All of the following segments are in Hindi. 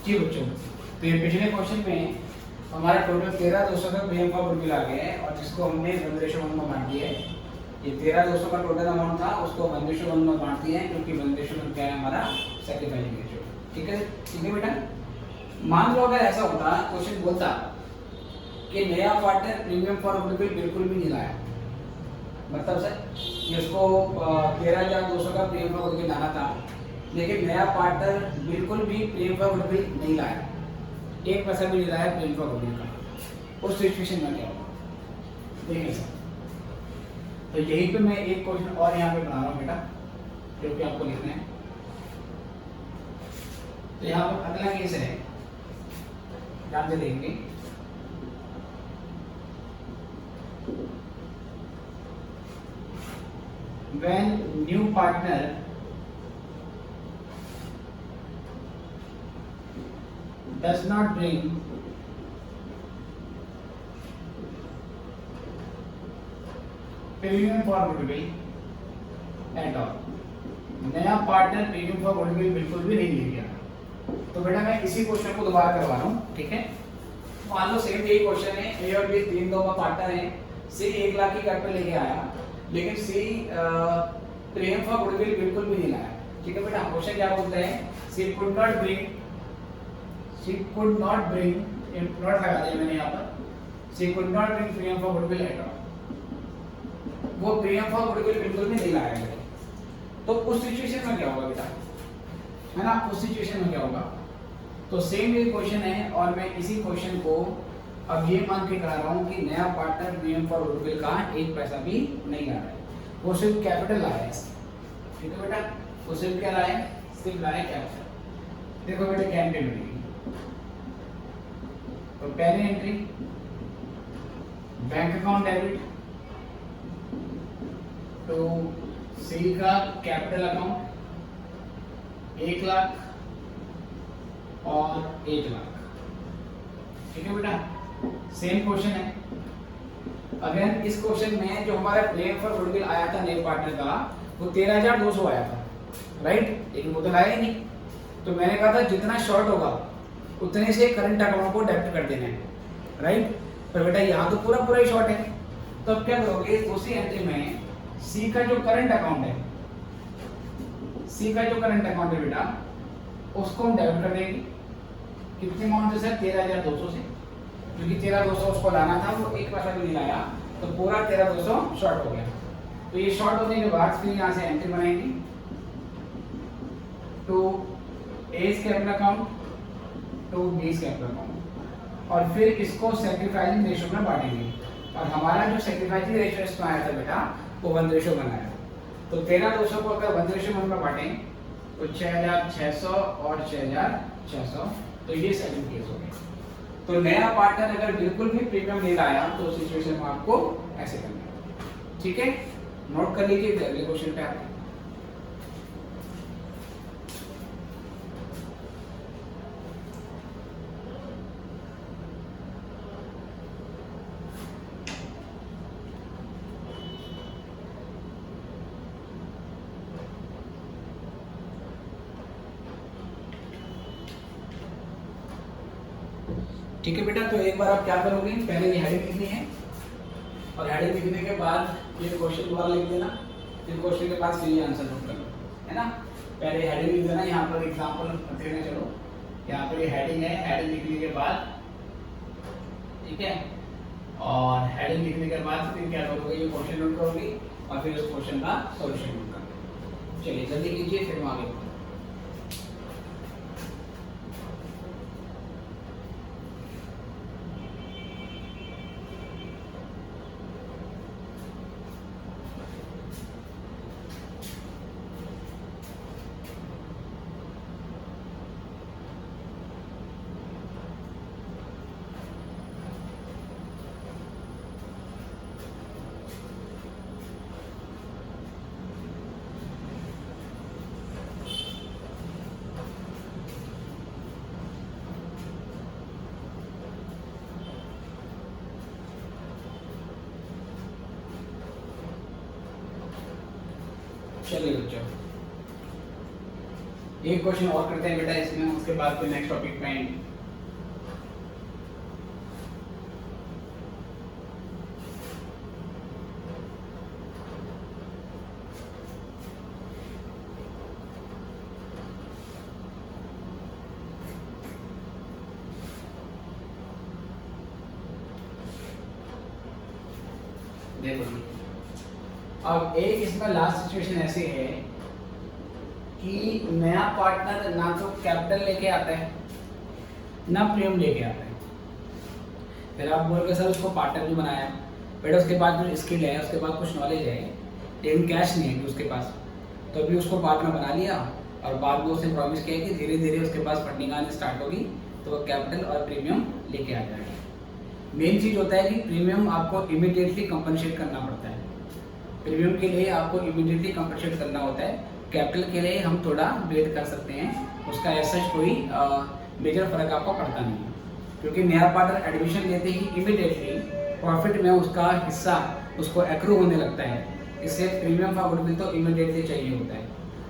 जी बच्चों, तो ये पिछले क्वेश्चन में हमारा टोटल 13,200 का प्रीमियम का गुडविल आ गया है और जिसको हमने 1:1 में बांट दिया है। ये 13,200 का टोटल अमाउंट था, उसको 1:1 में बांट दिया है क्योंकि 1:1 क्या है हमारा सैक्रिफाइसिंग रेशियो। ठीक है बेटा। मान लो अगर ऐसा होता, क्वेश्चन बोलता कि नया पार्टनर प्रीमियम फॉर गुडविल बिल्कुल भी नहीं लाया, मतलब सर इसको 13,200 का प्रीमियम फॉर गुडविल लाना था, लेकिन नया पार्टनर बिल्कुल भी प्रीमियम फॉर गुडविल नहीं लाया, एक पैसा भी नहीं लाया प्रीमियम फॉर गुडविल का, उस सिचुएशन में क्या होगा देखिए सर। तो यहीं पे मैं एक क्वेश्चन और यहाँ पे बना रहा हूँ बेटा, जो कि आपको लिखना है। तो यहाँ पर अगला केस है, ध्यान से देखेंगे। When new partner does not bring premium for goodwill at all, नया पार्टनर प्रीमियम फॉर गुडविल बिल्कुल भी नहीं ले गया। तो बेटा मैं इसी क्वेश्चन को दोबारा करवा रहा हूँ, ठीक है। मान लो सेम यही क्वेश्चन है, ए और बी तीन दो का पार्टनर है, सी 1 लाख की कैपिटल लेके आया, लेकिन सी प्रीमियम फॉर गुडविल बिल्कुल भी नहीं लाया। ठीक है बेटा, क्वेश्चन क्या बोलते हैं, C could not bring not लगा दिया मैंने यहाँ पर, C could not bring premium for goodwill at all, वो प्रीमियम फॉर गुडविल बिल्कुल भी नहीं लाया है। तो उस सिचुएशन में क्या होगा बेटा, है ना, उस सिचुएशन में क्या होगा। तो सेम ये क्वेश्चन है और मैं इसी क्वेश्चन को अब ये मान के करा रहा हूँ कि नया पार्टनर प्रीमियम फॉर गुडविल का एक पैसा भी नहीं ला रहा है, वो सिर्फ कैपिटल लाया है। ठीक है बेटा, वो सिर्फ क्या लाया है, सिर्फ लाया है कैपिटल। देखो बेटा क्या एंट्री मिलेगी, तो पहली एंट्री बैंक अकाउंट डेबिट तो सी का कैपिटल अकाउंट 1 लाख और 1 लाख। ठीक है बेटा, सेम क्वेश्चन है। अगेन इस क्वेश्चन में जो हमारा प्रीमियम फॉर गुडविल आया था नए पार्टनर का, वो 13,200 आया था, राइट, लेकिन वो तो लाया ही नहीं। तो मैंने कहा था जितना शॉर्ट होगा उतने से करंट अकाउंट को डेबिट कर देना है, राइट। पर बेटा यहाँ तो पूरा पूरा ही शॉर्ट है, तो अब क्या करोगे, दूसरी एंट्री में सी का जो करंट अकाउंट है, सी का जो करंट अकाउंट है बेटा, उसको हम डेबिट कर देंगे। कितने अमाउंट से, 13,200 से, क्योंकि 13,200 उसको लाना था, वो एक पैसा भी नहीं लाया, तो पूरा 13,200 शॉर्ट हो गया। तो ये शॉर्ट होने के बाद फिर यहाँ से एंट्री बनाएंगे to A's capital account to B's capital account, और फिर इसको सैक्रिफाइसिंग रेशियो में बांटेंगे। और हमारा जो सैक्रिफाइसिंग रेशियो इसमें आया था बेटा, वो 1:1 बनाया। तो 13,200 को अगर 1:1 में बांटें तो 6,600 और 6,600, तो ये सेकंड केस हो गया। तो नया पार्टनर अगर बिल्कुल भी प्रीमियम नहीं लाया तो उस सिचुएशन में आपको ऐसे करना है। ठीक है, नोट कर लीजिए, अगले क्वेश्चन पे आते हैं। ठीक है बेटा, तो एक बार आप क्या करोगे, पहले ये हेडिंग लिखनी है और हेडिंग लिखने के बाद ये क्वेश्चन दोबारा लिख देना, फिर क्वेश्चन के बाद फिर ये आंसर नोट कर लो, है ना। पहले हेडिंग लिख देना, यहाँ पर एग्जांपल देने चलो, यहाँ पर ये हेडिंग है, हेडिंग लिखने के बाद, ठीक है, और हेडिंग लिखने के बाद फिर क्या करोगे, ये क्वेश्चन नोट करोगे और फिर उस क्वेश्चन का सॉल्यूशन नोट करोगे। चलिए जल्दी कीजिए, फिर हम आगे बढ़ते हैं। चलिए बच्चों, एक क्वेश्चन और करते हैं बेटा इसमें, उसके बाद फिर नेक्स्ट टॉपिक पे आएंगे। देखो अब एक इसमें लास्ट सिचुएशन ऐसी है कि नया पार्टनर ना तो कैपिटल लेके आता है ना प्रीमियम लेके आता है। फिर आप बोल के सर उसको पार्टनर भी बनाया, बेटा उसके पास कुछ स्किल है, उसके पास कुछ नॉलेज है, लेकिन कैश नहीं है उसके पास, तो अभी उसको पार्टनर बना लिया और बाद में उसे प्रॉमिस किया कि धीरे धीरे उसके पास फंडिंग आनी स्टार्ट होगी तो वो कैपिटल और प्रीमियम लेके आ जाएगा। मेन चीज़ होता है कि प्रीमियम आपको इमीडिएटली कंपनसेट करना पड़ता है। प्रीमियम के लिए आपको इमीडिएटली कंपनसेट करना होता है, कैपिटल के लिए हम थोड़ा वेट कर सकते हैं, उसका ऐसा कोई मेजर फर्क आपको पड़ता नहीं है, क्योंकि नया पार्टनर एडमिशन लेते ही इमीडिएटली प्रॉफिट में उसका हिस्सा उसको एक्रू होने लगता है। इससे प्रीमियम का गुडविल तो इमीडिएटली चाहिए होता है।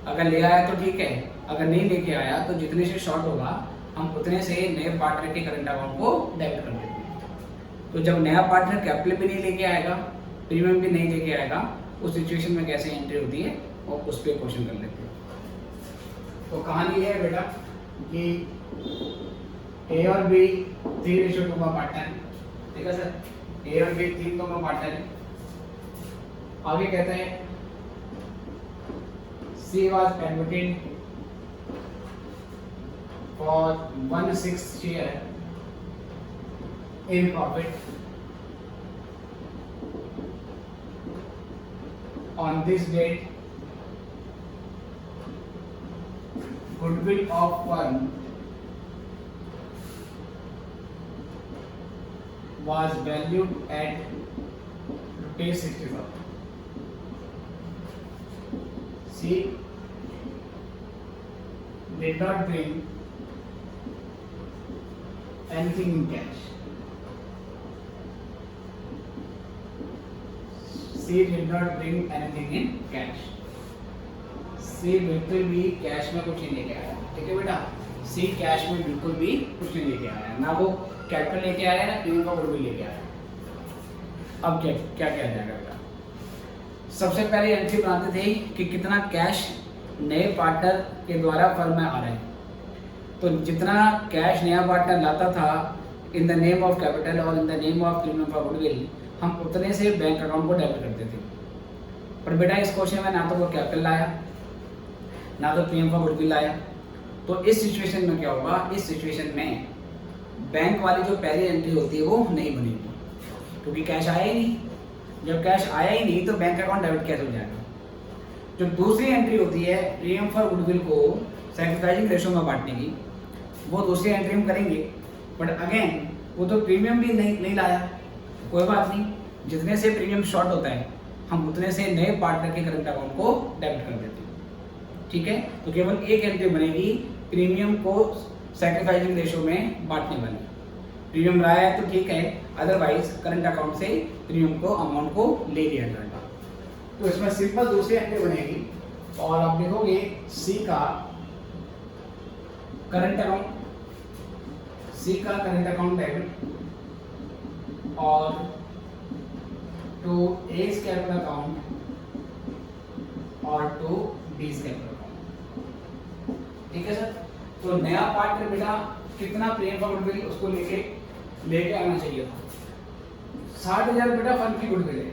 अगर ले आया तो ठीक है, अगर नहीं लेके आया तो जितने से शॉर्ट होगा हम उतने से नए पार्टनर के करंट अकाउंट को डेबिट कर देते हैं। तो जब नया पार्टनर कैपिटल भी नहीं लेके आएगा, प्रीमियम भी नहीं लेके आएगा, उस सिचुएशन में कैसे एंट्री होती है और उस पर क्वेश्चन कर लेते हैं। तो कहानी ये है बेटा कि ए और बी 3:2 का पार्टनर, ठीक है सर, ए और बी 3 का पार्टनर है। आगे कहते हैं C was admitted for 1/6 share in profit on this date. Goodwill of firm was valued at ₹60,000. C did not bring anything in cash. C did not bring anything in cash. C बिल्कुल भी कैश में कुछ नहीं लेके आया, ठीक है बेटा। C कैश में बिल्कुल भी कुछ नहीं लेके आया, ना वो कैपिटल लेके आया ना प्रीमियम का गुडविल लेके आया। अब क्या क्या किया जाएगा बेटा? सबसे पहले एंट्री बनाते थे कि कितना कैश नए पार्टनर के द्वारा फर्म में आ रहा है। तो जितना कैश नया पार्टनर लाता था in the name of capital और in the name of premium for goodwill, हम उतने से बैंक अकाउंट को डेबिट करते थे। पर बेटा इस क्वेश्चन में ना तो वो कैपिटल लाया ना तो प्रीमियम फॉर गुडविल लाया। तो इस सिचुएशन में क्या होगा? इस सिचुएशन में बैंक वाली जो पहली एंट्री होती है वो नहीं बनेगी, क्योंकि कैश आया ही नहीं। जब कैश आया ही नहीं तो बैंक अकाउंट डेबिट कैसे हो जाएगा? जो दूसरी एंट्री होती है प्रीमियम फॉर गुडविल को सैक्रिफाइसिंग रेशो में बांटने की, वो दूसरी एंट्री हम करेंगे। बट अगेन वो तो प्रीमियम भी नहीं लाया, कोई बात नहीं, जितने से प्रीमियम शॉर्ट होता है हम उतने से नए पार्टनर के करंट अकाउंट को डेबिट कर देते हैं, ठीक है। तो केवल एक एंट्री बनेगी प्रीमियम को सैक्रिफाइसिंग रेशो में बांटने वाली। प्रीमियम लाया है तो ठीक है, अदरवाइज करंट अकाउंट से प्रीमियम को अमाउंट को ले लिया जाएगा। तो इसमें सिंपल दूसरी एंट्री बनेगी और आप देखोगे सी का करंट अकाउंट, सी का करंट अकाउंट डेबिट और टू एज कैपिटल अकाउंट और टू बीज कैपिटल अकाउंट, ठीक है सर। तो नया पार्टनर बेटा कितना प्रीमियम फॉर गुडविल उसको लेके आना चाहिए था? 60,000 बेटा फंड की गुडविल है,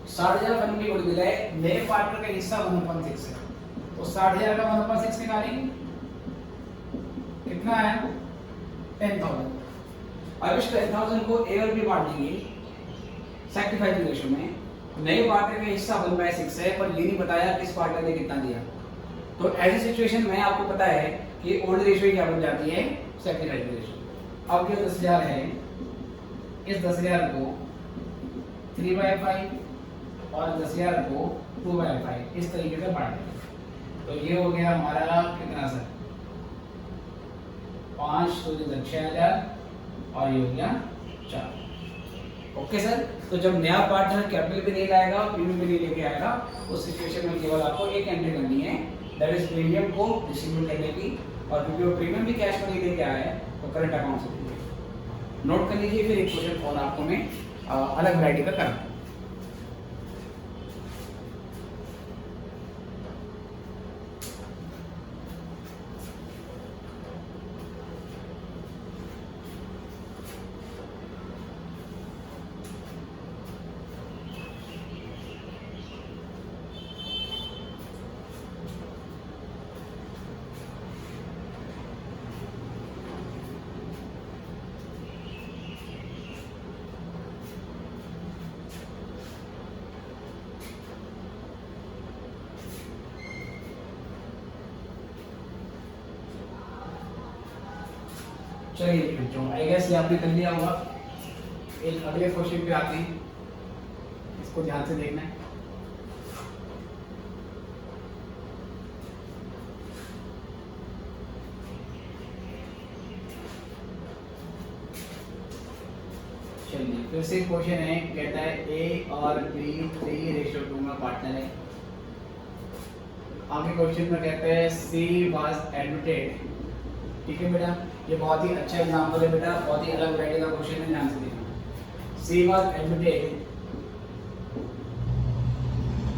60,000 फंड की गुडविल है, नए पार्टनर का हिस्सा 1/6 है, तो 60,000 का 1/6 निकालेंगे, कितना है? 10,000। अब इस 10,000 को ए और बी बांट देंगे सैक्रिफाइसिंग रेशो में। नए पार्टनर का हिस्सा 1/6 है, पर ये नहीं बताया किस पार्टनर ने कितना दिया। तो ऐसी सिचुएशन में आपको पता है कि ओल्ड रेशियो क्या बन जाती है? Sacrificing ratio. अब जो 10,000 है, इस 10,000 को 3/5 और 10,000 को 2/5 इस तरीके से बांट देंगे। तो ये हो गया हमारा कितना सर? 5 तो 6,000 और ये हो गया 4। Okay sir. तो जब नया पार्टनर कैपिटल भी नहीं लाएगा, प्रीमियम भी नहीं लेके आएगा, उस सिचुएशन में केवल आपको एक एंट्री करनी है दैट इज प्रीमियम को डिस्ट्रीब्यूट करने की, और क्योंकि वो प्रीमियम भी कैश में नहीं दे के आया है तो करंट अकाउंट से दीजिए। नोट कर लीजिए। फिर एक क्वेश्चन और आपको मैं अलग वैरायटी का करना। चलिए बच्चों, आई गेस ये आपने कर लिया होगा। एक अगले क्वेश्चन पे आते हैं, इसको ध्यान से देखना है। चलिए फिर से क्वेश्चन है, कहता है ए और बी 3:2 में पार्टनर है। आगे क्वेश्चन में कहता है सी वाज एडमिटेड। ठीक है बेटा, ये बहुत ही अच्छा एग्जांपल है बेटा, बहुत ही अलग वैरायटी का क्वेश्चन है, ध्यान से देखना। She was admitted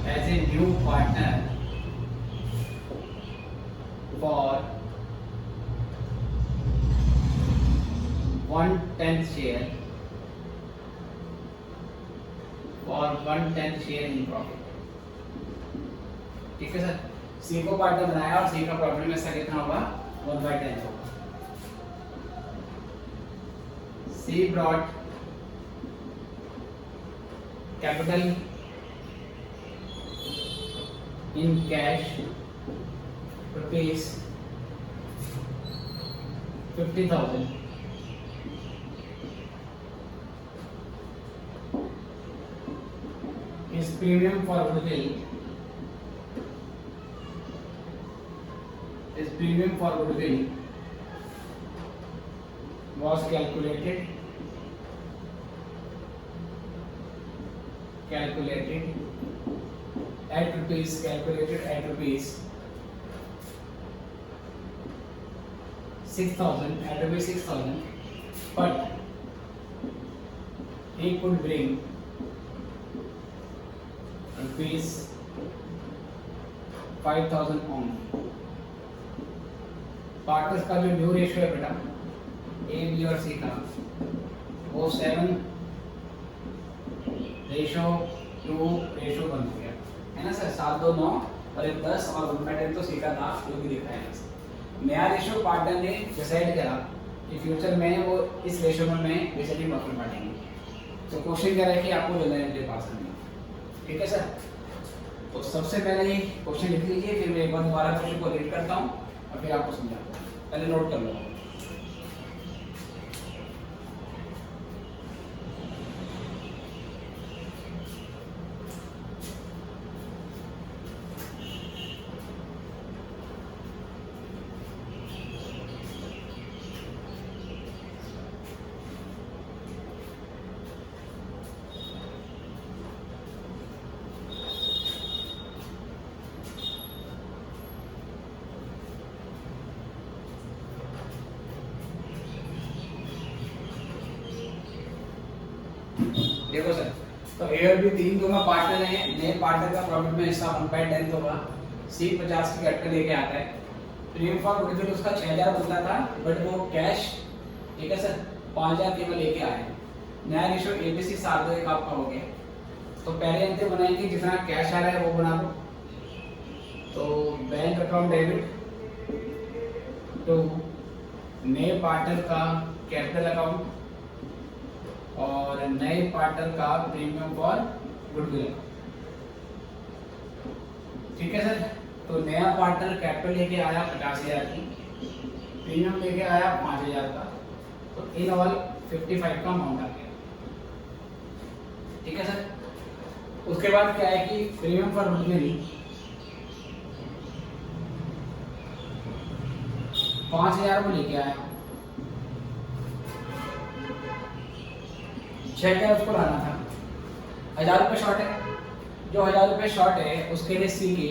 as a new partner for 1/10 share in profit. ठीक है सर, सी को पार्टनर बनाया और सी का प्रॉफिट में ऐसा कितना होगा 1/10 होगा। C brought capital in cash rupees 50,000 his premium for goodwill was calculated at rupees 6,000, but he could bring rupees 5,000 only। Partners का जो ड्यू रेशियो है बेटा ए बी और सी का, वो 7:2 रेशो बन गया है ना सर। 7, 2, 9 और 1, 10 और 1/10 तो सी का था, जो भी दिखा है। नया रेशो पार्टनर ने डिसाइड करा कि फ्यूचर में वो इस रेशो में मैं बेसिकली प्रॉफिट बांटेंगे। तो क्वेश्चन कह रहा है कि आपको जनरल पास करना है। ठीक है सर, तो सबसे पहले क्वेश्चन लिख लीजिए, फिर मैं एक बार दोबारा क्वेश्चन को रीड करता हूँ और फिर आपको समझाता हूँ। पहले नोट कर लो। देखो सर, तो ए और बी 3 दोनों पार्टनर हैं। नए पार्टनर का प्रॉफिट में हिस्सा 1/10 होगा। सी 50 की कैपिटल लेके आता है। प्रीमियम फॉर गुडविल उसका 6,000 बनता था, बट वो कैश, ठीक है सर, 5,000 केवल लेके आए। नया रेशियो एबीसी 7:2 आपका हो गया। तो पहले अंतर बनाएंगे, जितना कैश आ रहा है वो बना लो। तो बैंक अकाउंट डेबिट टू नए पार्टनर का कैपिटल अकाउंट और नए पार्टनर का प्रीमियम फॉर गुडविल। ठीक है सर, तो नया पार्टनर कैपिटल लेके आया 50,000 की, प्रीमियम लेके आया 5,000 का, तो इन ऑल 55 का अमाउंट आ गया। ठीक है सर, उसके बाद क्या है कि प्रीमियम फॉर गुडविल 5,000 को लेके आया, 6,000 उसको लाना था, 1,000 रुपये शॉर्ट है। जो 1,000 रुपये शॉर्ट है उसके लिए सी की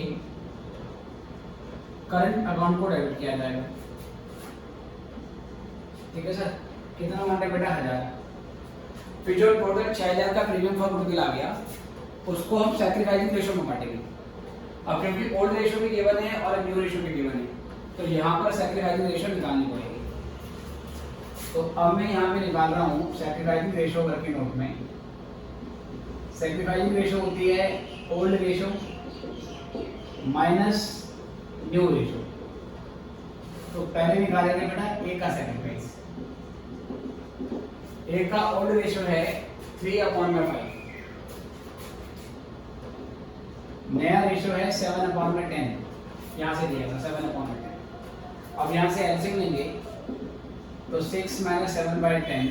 करंट अकाउंट को डेबिट किया जाएगा। ठीक है सर, कितना अमाउंट है बेटा 1000। फिर जो टोटल 6000 का प्रीमियम फॉर गुडविल आ गया उसको हम सैक्रिफाइसिंग रेशो में बांटेंगे। अब क्योंकि ओल्ड रेशो भी गिवन है और न्यू रेशो भी गिवन है तो यहाँ पर सैक्रिफाइसिंग रेशो निकालनी पड़ेगी। तो अब मैं यहाँ पे निकाल रहा हूँ सैक्रिफाइसिंग रेशो वर्किंग नोट में। सैक्रिफाइसिंग रेशो होती है old ratio minus new ratio. तो पहले निकालेंगे बेटा ए का सैक्रिफाइस। ए का ओल्ड रेशो है 3/5, नया रेशो है 7/10, यहाँ से दिया था 7/10। अब यहाँ से एलसीएम लेंगे तो 6 - 7/10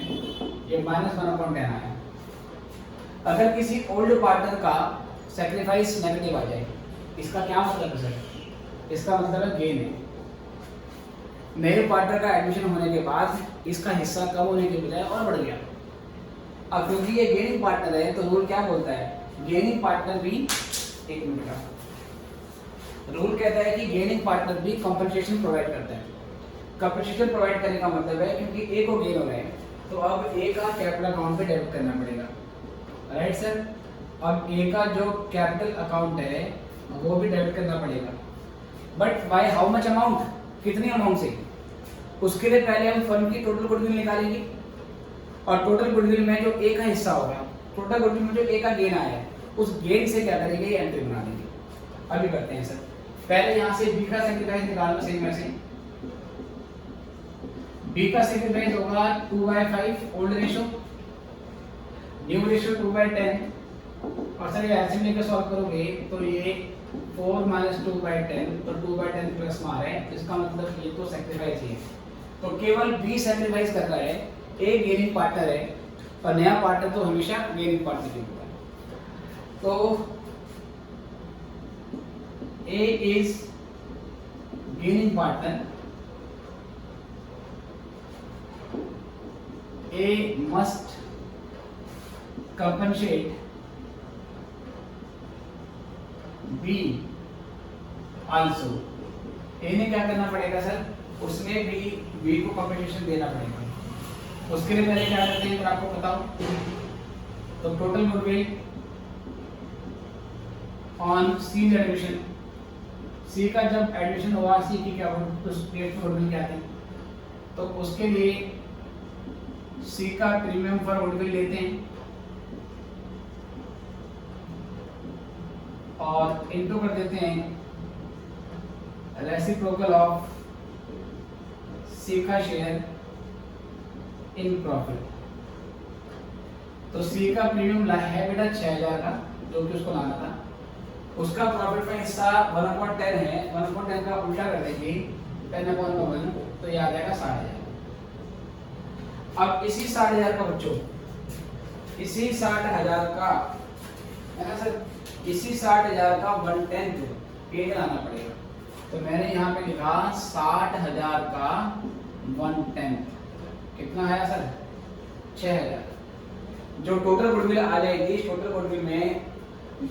ये -1/10 आया। अगर किसी ओल्ड पार्टनर का सैक्रिफाइस नेगेटिव आ जाए इसका क्या मतलब है सर? इसका मतलब है गेन है। नए पार्टनर का एडमिशन होने के बाद इसका हिस्सा कम होने के बजाय और बढ़ गया। अब क्योंकि ये गेनिंग पार्टनर है तो रूल क्या बोलता है? गेनिंग पार्टनर भी, एक मिनट का रूल कहता है कि गेनिंग पार्टनर भी कंपनसेशन प्रोवाइड करता है। कंपनसेशन प्रोवाइड करने का मतलब है क्योंकि ए को गेन हो रहा है तो अब ए का कैपिटल अकाउंट पे डेबिट करना पड़ेगा। राइट सर, अब ए का जो कैपिटल अकाउंट है वो भी डेबिट करना पड़ेगा। But by how much amount, कितनी अमाउंट से? उसके लिए पहले हम फर्म की टोटल गुडविल निकालेंगे और टोटल गुडविल में जो ए का हिस्सा होगा, टोटल गुडविल में जो ए का गेन आया है उस गेन से क्या करेंगे? ये एंट्री बना देंगे। अभी करते हैं सर। पहले यहाँ से बी का सैक्रिफाइस निकालना सेम वैसे। बी का सैक्रिफाइस होगा 2/5 ओल्ड रेशो, न्यू रेशो 2/10 और सर ये एलसीएम लेकर सॉल्व करोगे तो ये 4 - 2/10 तो 2/10 प्लस मार है, इसका मतलब ये तो सैक्रिफाइस ही है। तो केवल बी सैक्रिफाइस कर रहा है, ए गेनिंग पार्टनर है और नया पार्टनर तो हमेशा गेनिंग पार्टनर ही होगा। तो A is gaining partner, A must compensate B also। A ने क्या करना पड़ेगा सर? उसने भी बी को कंपनसेशन देना पड़ेगा। उसके लिए पहले क्या करते हैं आपको बताओ। तो total goodwill on C admission, C का जब एडमिशन हुआ सी की क्या गुडविल क्या थी तो उसके लिए सी का प्रीमियम फॉर गुडविल लेते हैं और इनटू कर देते हैं रेसिप्रोकल ऑफ सी का शेयर इन प्रॉफिट। तो सी का प्रीमियम है बेटा 6000 का जो कि उसको लाना था, उसका प्रॉफिट का हिस्सा 1/10 है। 1/10 का उल्टा कर देंगे 10/1 तो ये आ जाएगा 60,000। अब इसी 60,000 का बच्चों, इसी 60,000 का है ना सर, इसी 60,000 का 1/10 गेन लाना पड़ेगा। तो मैंने यहाँ पे लिखा 60,000 का 1/10 कितना आया सर? 6,000। जो टोटल गुडविल आ जाएगी, इस टोटल गुडविल में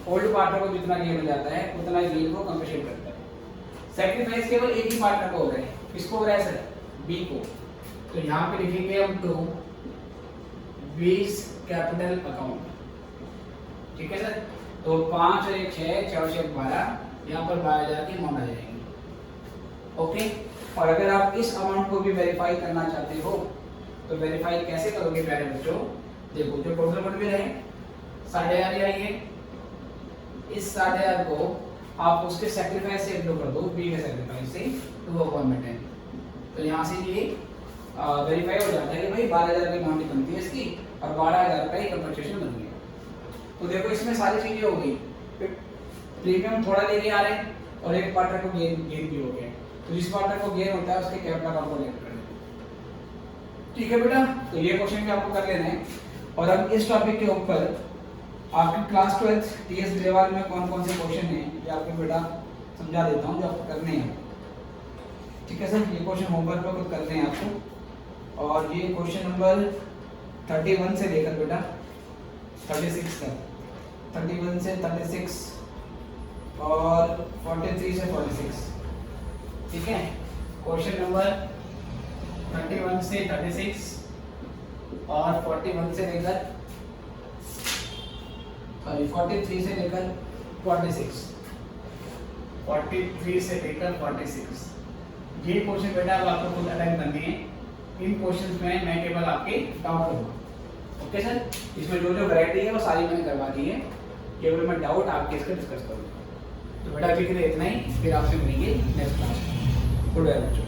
ओल्ड पार्टनर को जितना गेन हो जाता है उतना गेन को कंपनसेट करता है। सैक्रिफाइस केवल एक ही पार्टनर को हो रहा है, किसको हो रहा है सर? बी को। तो यहाँ पे लिखेंगे हम टू बीस कैपिटल अकाउंट। ठीक है सर, तो 5 और 1 6, 4 और 6 12, यहाँ पर 12,000 की अमाउंट आ जाएगी। ओके, और अगर आप इस अमाउंट को भी वेरीफाई करना चाहते हो तो वेरीफाई कैसे करोगे प्यारे बच्चों? देखो जो टोटल गुडविल है 60,000 आई है, इस 60,000 को आप उसके सैक्रिफाइस से इंटू कर दो, बी के सैक्रिफाइस से, तो वो 1/10। तो यहाँ से ये वेरीफाई हो जाता है कि भाई 12,000 की अमाउंट बनती है इसकी और 12,000 का ही कंपनसेशन बन गया। तो देखो इसमें सारी चीजें हो गई, प्रीमियम थोड़ा लेके आ रहे हैं और एक पार्टनर को गेन भी हो गया। तो जिस पार्टनर को गेन होता है उसके कैपिटल अकाउंट को लेकर ठीक है बेटा। तो ये क्वेश्चन भी आपको कर लेना है। और अब इस टॉपिक के ऊपर आपकी क्लास 12 टीएस ग्रेवाल में कौन कौन से क्वेश्चन हैं ये आपको बेटा समझा देता हूँ जो आपको करने हैं। ठीक है सर, ये क्वेश्चन होमवर्क में कुछ करने हैं आपको। और ये क्वेश्चन नंबर 31 से लेकर बेटा 36 तक, 31 से 36 और 43 से 46 ठीक है। क्वेश्चन नंबर 31 से 36 और 41 से लेकर 43 से लेकर 46, 43 से लेकर 46 ये क्वेश्चन बेटा अब आपको खुद अटेम्प्ट करने हैं। इन क्वेश्चंस में मैं केवल आपके डाउट करूँगा। ओके सर, इसमें जो जो वैरायटी है वो सारी मैंने करवा दी है, केवल मैं डाउट आपके इसका डिस्कस करूँगा। तो बेटा अभी के लिए इतना ही, फिर आपसे मिलेंगे नेक्स्ट क्लास में। गुड बाय बच्चों।